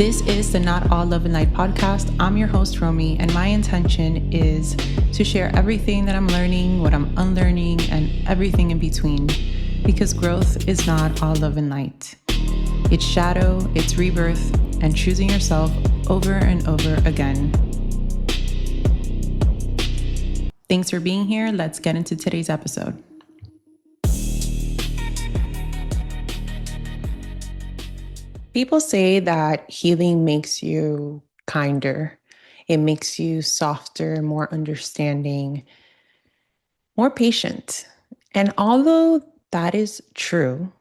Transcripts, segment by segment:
This is the Not All Love and Light podcast. I'm your host, Romy, and my intention is to share everything that I'm learning, what I'm unlearning, and everything in between. Because growth is not all love and light. It's shadow, it's rebirth, and choosing yourself over and over again. Thanks for being here. Let's get into today's episode. People say that healing makes you kinder. It makes you softer, more understanding, more patient. And although that is true,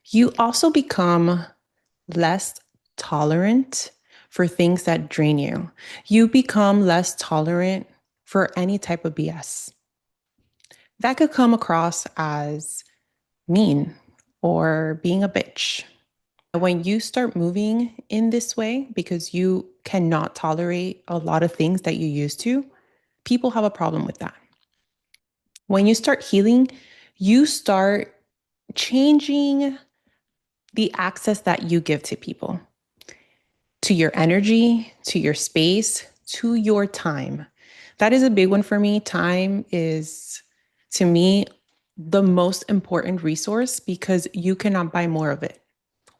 you also become less tolerant for things that drain you. You become less tolerant for any type of BS. That could come across as mean or being a bitch. When you start moving in this way, because you cannot tolerate a lot of things that you used to, people have a problem with that. When you start healing, you start changing the access that you give to people, to your energy, to your space, to your time. That is a big one for me. Time is, to me, the most important resource because you cannot buy more of it.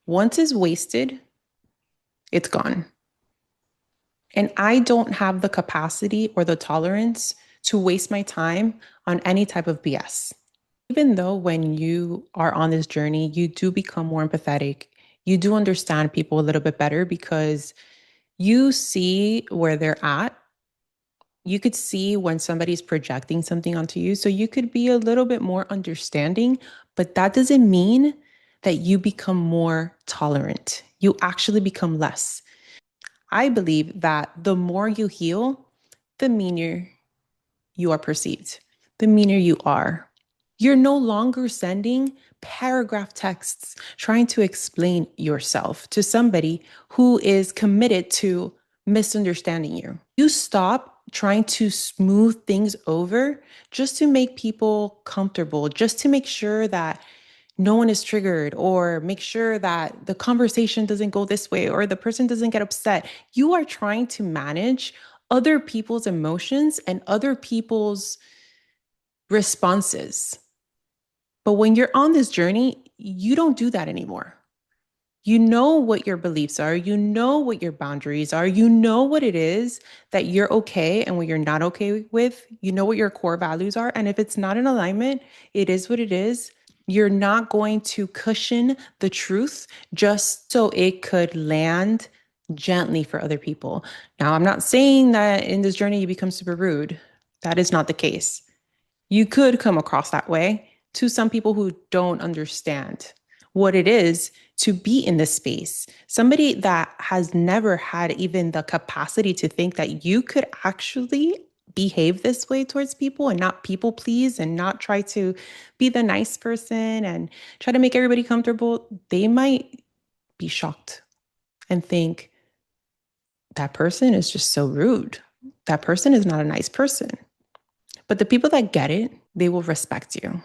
Once it's wasted, it's gone. And I don't have the capacity or the tolerance to waste my time on any type of BS. Even though when you are on this journey, you do become more empathetic, you do understand people a little bit better because you see where they're at. You could see when somebody's projecting something onto you. So you could be a little bit more understanding, but that doesn't mean that you become more tolerant. You actually become less. I believe that the more you heal, the meaner you are perceived, the meaner you are. You're no longer sending paragraph texts trying to explain yourself to somebody who is committed to misunderstanding you. You stop trying to smooth things over just to make people comfortable, just to make sure that no one is triggered or make sure that the conversation doesn't go this way or the person doesn't get upset. You are trying to manage other people's emotions and other people's responses. But when you're on this journey, you don't do that anymore. You know what your beliefs are. You know what your boundaries are. You know what it is that you're okay and what you're not okay with. You know what your core values are. And if it's not in alignment, it is what it is. You're not going to cushion the truth just so it could land gently for other people. Now, I'm not saying that in this journey you become super rude. That is not the case. You could come across that way to some people who don't understand what it is to be in this space. Somebody that has never had even the capacity to think that you could actually behave this way towards people and not people please and not try to be the nice person and try to make everybody comfortable, they might be shocked and think that person is just so rude. That person is not a nice person. But the people that get it, they will respect you.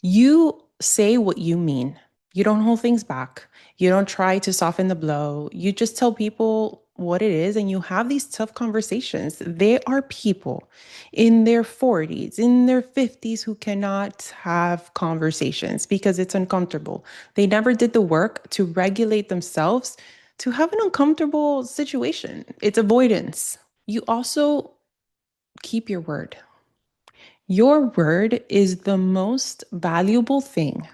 You say what you mean. You don't hold things back. You don't try to soften the blow. You just tell people what it is and you have these tough conversations. There are people in their 40s, in their 50s who cannot have conversations because it's uncomfortable. They never did the work to regulate themselves to have an uncomfortable situation. It's avoidance. You also keep your word. Your word is the most valuable thing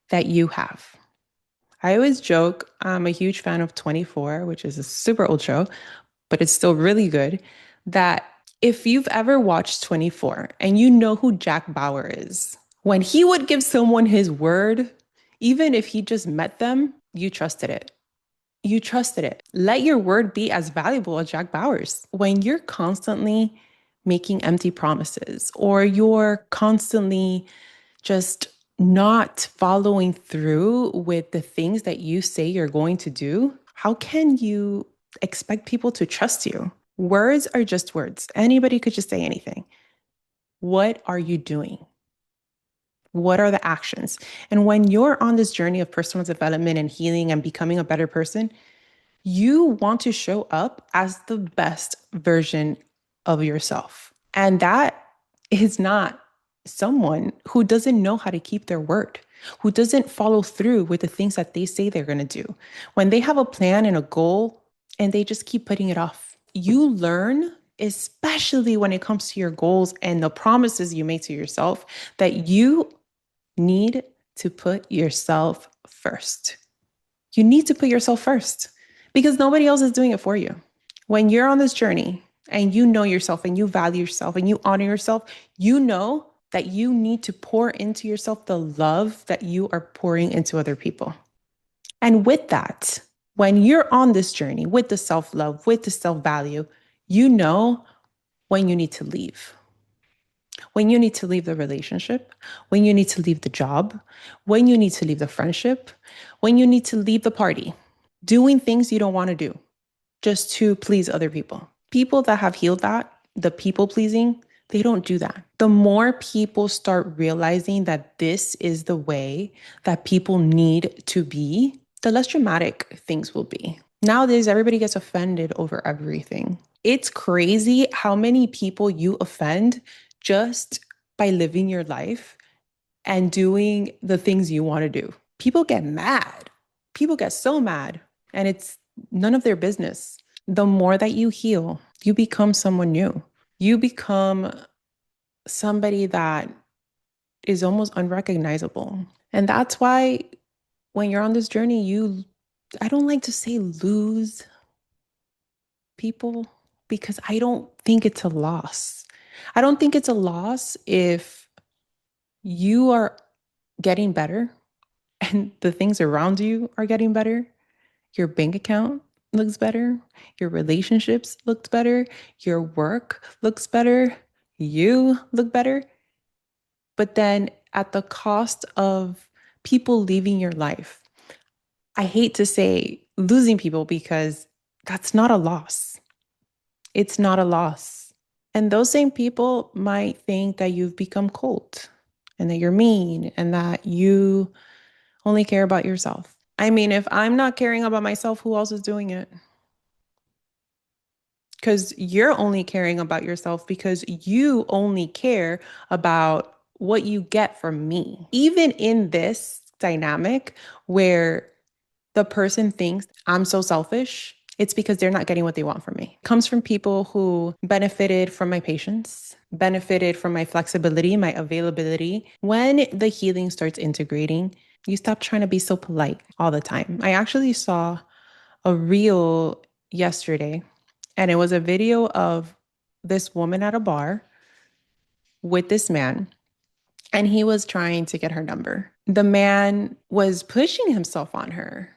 that you have. I always joke, I'm a huge fan of 24, which is a super old show, but it's still really good, that if you've ever watched 24 and you know who Jack Bauer is, when he would give someone his word, even if he just met them, you trusted it. You trusted it. Let your word be as valuable as Jack Bauer's. When you're constantly making empty promises or you're constantly just not following through with the things that you say you're going to do, how can you expect people to trust you? Words are just words. Anybody could just say anything. What are you doing? What are the actions? And when you're on this journey of personal development and healing and becoming a better person, You want to show up as the best version of yourself. And that is not someone who doesn't know how to keep their word, who doesn't follow through with the things that they say they're going to do. When they have a plan and a goal and they just keep putting it off, you learn, especially when it comes to your goals and the promises you make to yourself, that you need to put yourself first. You need to put yourself first because nobody else is doing it for you. When you're on this journey and you know yourself and you value yourself and you honor yourself, you know that you need to pour into yourself the love that you are pouring into other people. And with that, when you're on this journey with the self love, with the self value, you know when you need to leave. When you need to leave the relationship, when you need to leave the job, when you need to leave the friendship, when you need to leave the party, doing things you don't want to do just to please other people. People that have healed that, the people pleasing, they don't do that. The more people start realizing that this is the way that people need to be, the less dramatic things will be. Nowadays, everybody gets offended over everything. It's crazy how many people you offend just by living your life and doing the things you want to do. People get mad. People get so mad, and it's none of their business. The more that you heal, you become someone new. You become somebody that is almost unrecognizable. And that's why when you're on this journey, I don't like to say lose people because I don't think it's a loss. I don't think it's a loss if you are getting better and the things around you are getting better. Your bank account looks better. Your relationships look better. Your work looks better. You look better. But then at the cost of people leaving your life, I hate to say losing people because that's not a loss. It's not a loss. And those same people might think that you've become cold and that you're mean and that you only care about yourself. I mean, if I'm not caring about myself, who else is doing it? Because you're only caring about yourself because you only care about what you get from me. Even in this dynamic where the person thinks I'm so selfish, it's because they're not getting what they want from me. It comes from people who benefited from my patience, benefited from my flexibility, my availability. When the healing starts integrating, you stop trying to be so polite all the time. I actually saw a reel yesterday, and it was a video of this woman at a bar with this man, and he was trying to get her number. The man was pushing himself on her,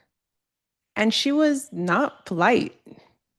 and she was not polite.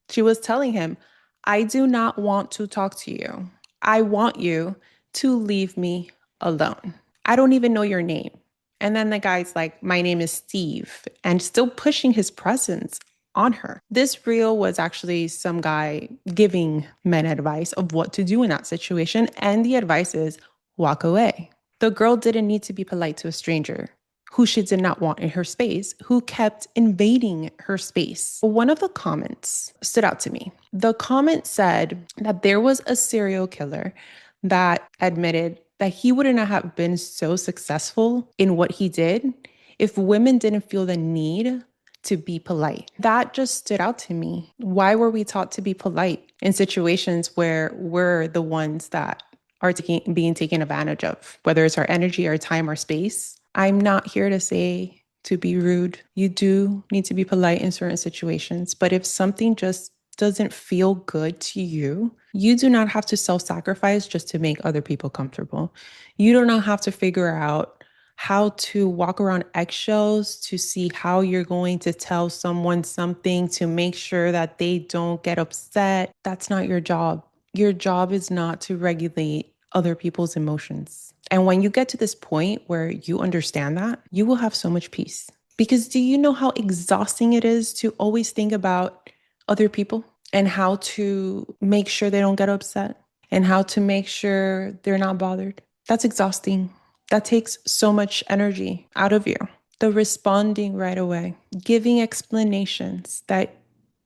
She was telling him, I do not want to talk to you. I want you to leave me alone. I don't even know your name. And then the guy's like, my name is Steve, and still pushing his presence on her. This reel was actually some guy giving men advice of what to do in that situation. And the advice is walk away. The girl didn't need to be polite to a stranger who she did not want in her space, who kept invading her space. One of the comments stood out to me. The comment said that there was a serial killer that admitted that he wouldn't have been so successful in what he did if women didn't feel the need to be polite. That just stood out to me. Why were we taught to be polite in situations where we're the ones that are being taken advantage of, whether it's our energy, our time, our space? I'm not here to say to be rude. You do need to be polite in certain situations, but if something just doesn't feel good to you, you do not have to self-sacrifice just to make other people comfortable. You do not have to figure out how to walk around eggshells to see how you're going to tell someone something to make sure that they don't get upset. That's not your job. Your job is not to regulate other people's emotions. And when you get to this point where you understand that, you will have so much peace. Because do you know how exhausting it is to always think about other people and how to make sure they don't get upset and how to make sure they're not bothered? That's exhausting. That takes so much energy out of you. The responding right away, giving explanations that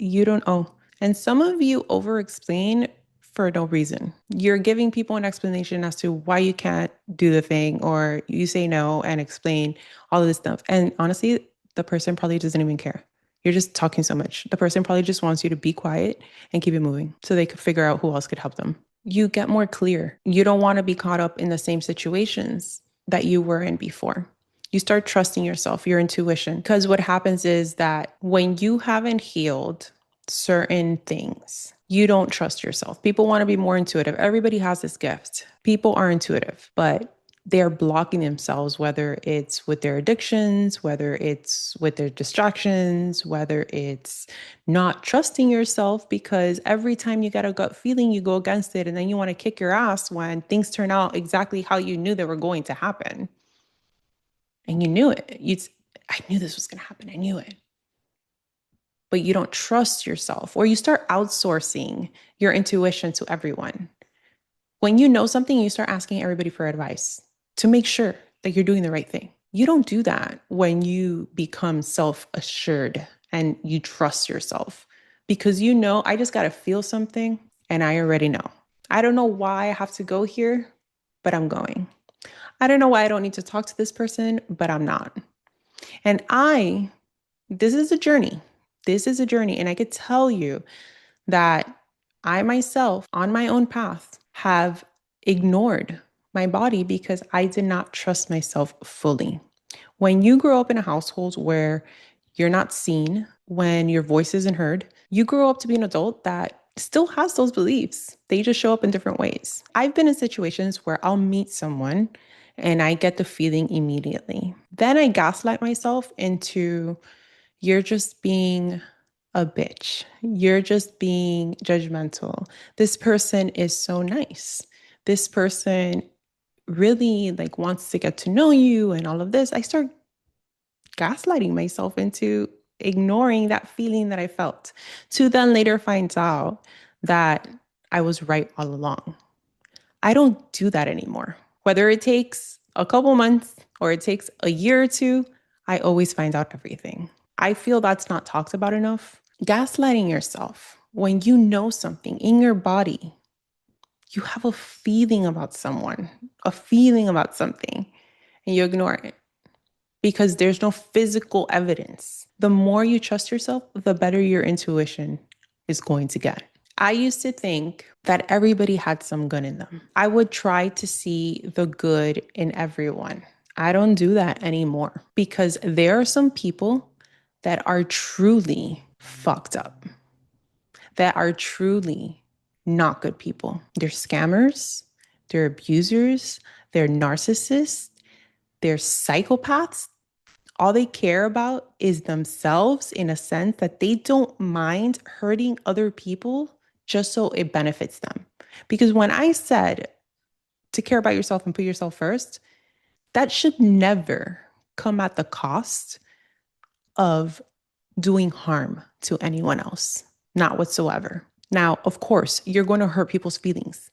You don't owe. And some of you over explain for no reason. You're giving people an explanation as to why you can't do the thing, or you say no and explain all of this stuff. And honestly, the person probably doesn't even care. You're just talking so much. The person probably just wants you to be quiet and keep it moving so they could figure out who else could help them. You get more clear. You don't want to be caught up in the same situations that you were in before. You start trusting yourself, your intuition. Because what happens is that when you haven't healed certain things, you don't trust yourself. People want to be more intuitive. Everybody has this gift. People are intuitive, but they're blocking themselves, whether it's with their addictions, whether it's with their distractions, whether it's not trusting yourself, because every time you get a gut feeling, you go against it and then you want to kick your ass when things turn out exactly how you knew they were going to happen. And you knew it. I knew this was going to happen. I knew it. But you don't trust yourself, or you start outsourcing your intuition to everyone. When you know something, you start asking everybody for advice to make sure that you're doing the right thing. You don't do that when you become self-assured and you trust yourself, because you know, I just got to feel something and I already know. I don't know why I have to go here, but I'm going. I don't know why I don't need to talk to this person, but I'm not. And this is a journey. This is a journey. And I could tell you that I myself, on my own path, have ignored my body because I did not trust myself fully. When you grow up in a household where you're not seen, when your voice isn't heard, you grow up to be an adult that still has those beliefs. They just show up in different ways. I've been in situations where I'll meet someone and I get the feeling immediately. Then I gaslight myself into, you're just being a bitch. You're just being judgmental. This person is so nice. This person really like wants to get to know you and all of this. I start gaslighting myself into ignoring that feeling that I felt, to then later find out that I was right all along. I don't do that anymore. Whether it takes a couple months or it takes a year or two, I always find out everything. I feel that's not talked about enough. Gaslighting yourself when you know something in your body, you have a feeling about someone, a feeling about something, and you ignore it because there's no physical evidence. The more you trust yourself, the better your intuition is going to get. I used to think that everybody had some good in them. I would try to see the good in everyone. I don't do that anymore because there are some people that are truly fucked up, that are truly not good people. They're scammers, they're abusers, they're narcissists, they're psychopaths. All they care about is themselves, in a sense that they don't mind hurting other people just so it benefits them. Because when I said to care about yourself and put yourself first, that should never come at the cost of doing harm to anyone else, not whatsoever. Now, of course, you're going to hurt people's feelings,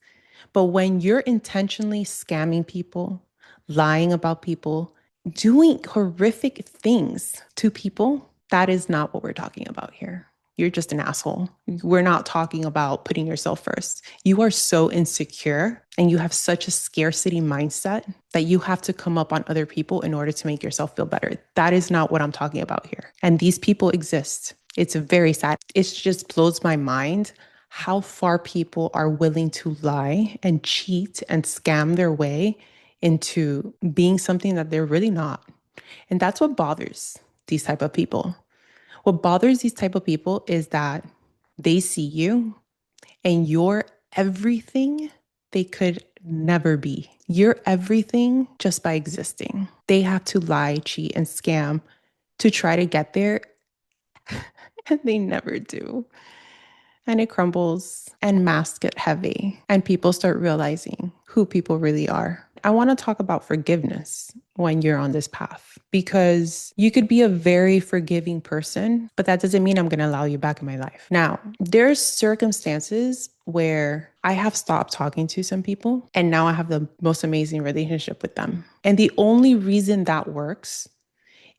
but when you're intentionally scamming people, lying about people, doing horrific things to people, that is not what we're talking about here. You're just an asshole. We're not talking about putting yourself first. You are so insecure and you have such a scarcity mindset that you have to come up on other people in order to make yourself feel better. That is not what I'm talking about here. And these people exist. It's very sad. It just blows my mind how far people are willing to lie and cheat and scam their way into being something that they're really not. And that's what bothers these type of people. What bothers these type of people is that they see you and you're everything they could never be. You're everything just by existing. They have to lie, cheat, and scam to try to get there, and they never do. And it crumbles and masks get heavy and people start realizing who people really are. I want to talk about forgiveness when you're on this path, because you could be a very forgiving person, but that doesn't mean I'm going to allow you back in my life. Now, there's circumstances where I have stopped talking to some people and now I have the most amazing relationship with them. And the only reason that works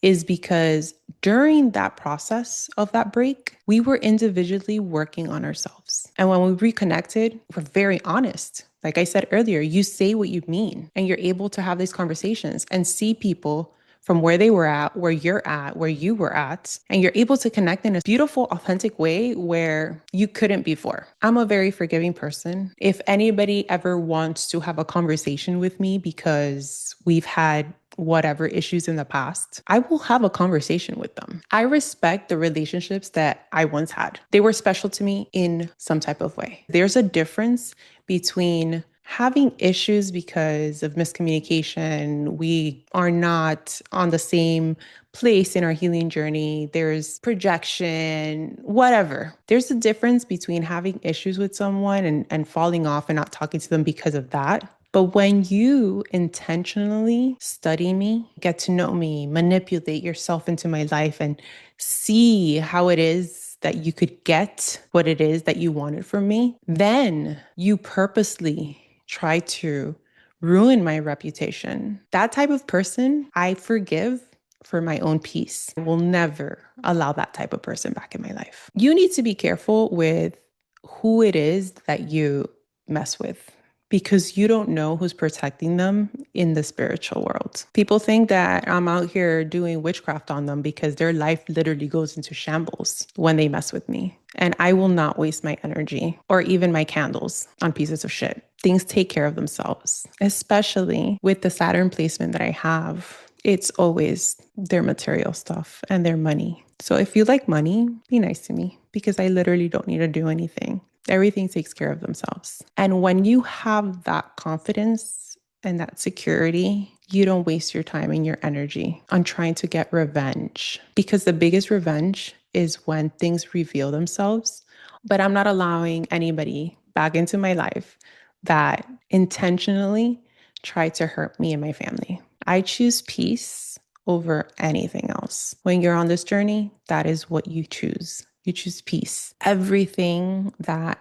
is because during that process of that break, we were individually working on ourselves. And when we reconnected, we're very honest. Like I said earlier, you say what you mean, and you're able to have these conversations and see people from where they were at, where you're at, where you were at, and you're able to connect in a beautiful, authentic way where you couldn't before. I'm a very forgiving person. If anybody ever wants to have a conversation with me because we've had whatever issues in the past, I will have a conversation with them. I respect the relationships that I once had. They were special to me in some type of way. There's a difference between having issues because of miscommunication. We are not on the same place in our healing journey. There's projection, whatever. There's a difference between having issues with someone and falling off and not talking to them because of that. But when you intentionally study me, get to know me, manipulate yourself into my life, and see how it is that you could get what it is that you wanted from me, then you purposely try to ruin my reputation. That type of person, I forgive for my own peace. I will never allow that type of person back in my life. You need to be careful with who it is that you mess with, because you don't know who's protecting them in the spiritual world. People think that I'm out here doing witchcraft on them because their life literally goes into shambles when they mess with me. And I will not waste my energy or even my candles on pieces of shit. Things take care of themselves, especially with the Saturn placement that I have. It's always their material stuff and their money. So if you like money, be nice to me, because I literally don't need to do anything. Everything takes care of themselves. And when you have that confidence and that security, you don't waste your time and your energy on trying to get revenge, because the biggest revenge is when things reveal themselves. But I'm not allowing anybody back into my life that intentionally try to hurt me and my family. I choose peace over anything else. When you're on this journey, that is what you choose. You choose peace. Everything that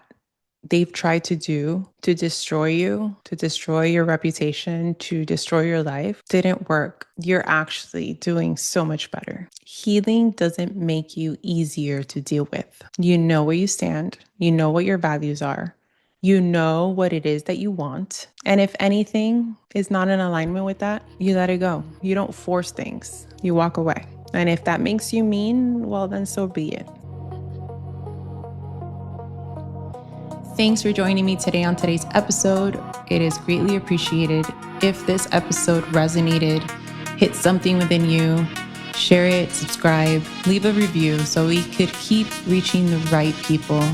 they've tried to do to destroy you, to destroy your reputation, to destroy your life, didn't work. You're actually doing so much better. Healing doesn't make you easier to deal with. You know where you stand. You know what your values are. You know what it is that you want. And if anything is not in alignment with that, you let it go. You don't force things. You walk away. And if that makes you mean, well, then so be it. Thanks for joining me today on today's episode. It is greatly appreciated. If this episode resonated, hit something within you, share it, subscribe, leave a review so we could keep reaching the right people.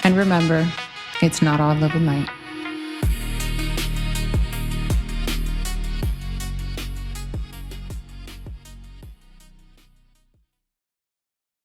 And remember, it's not all love and light.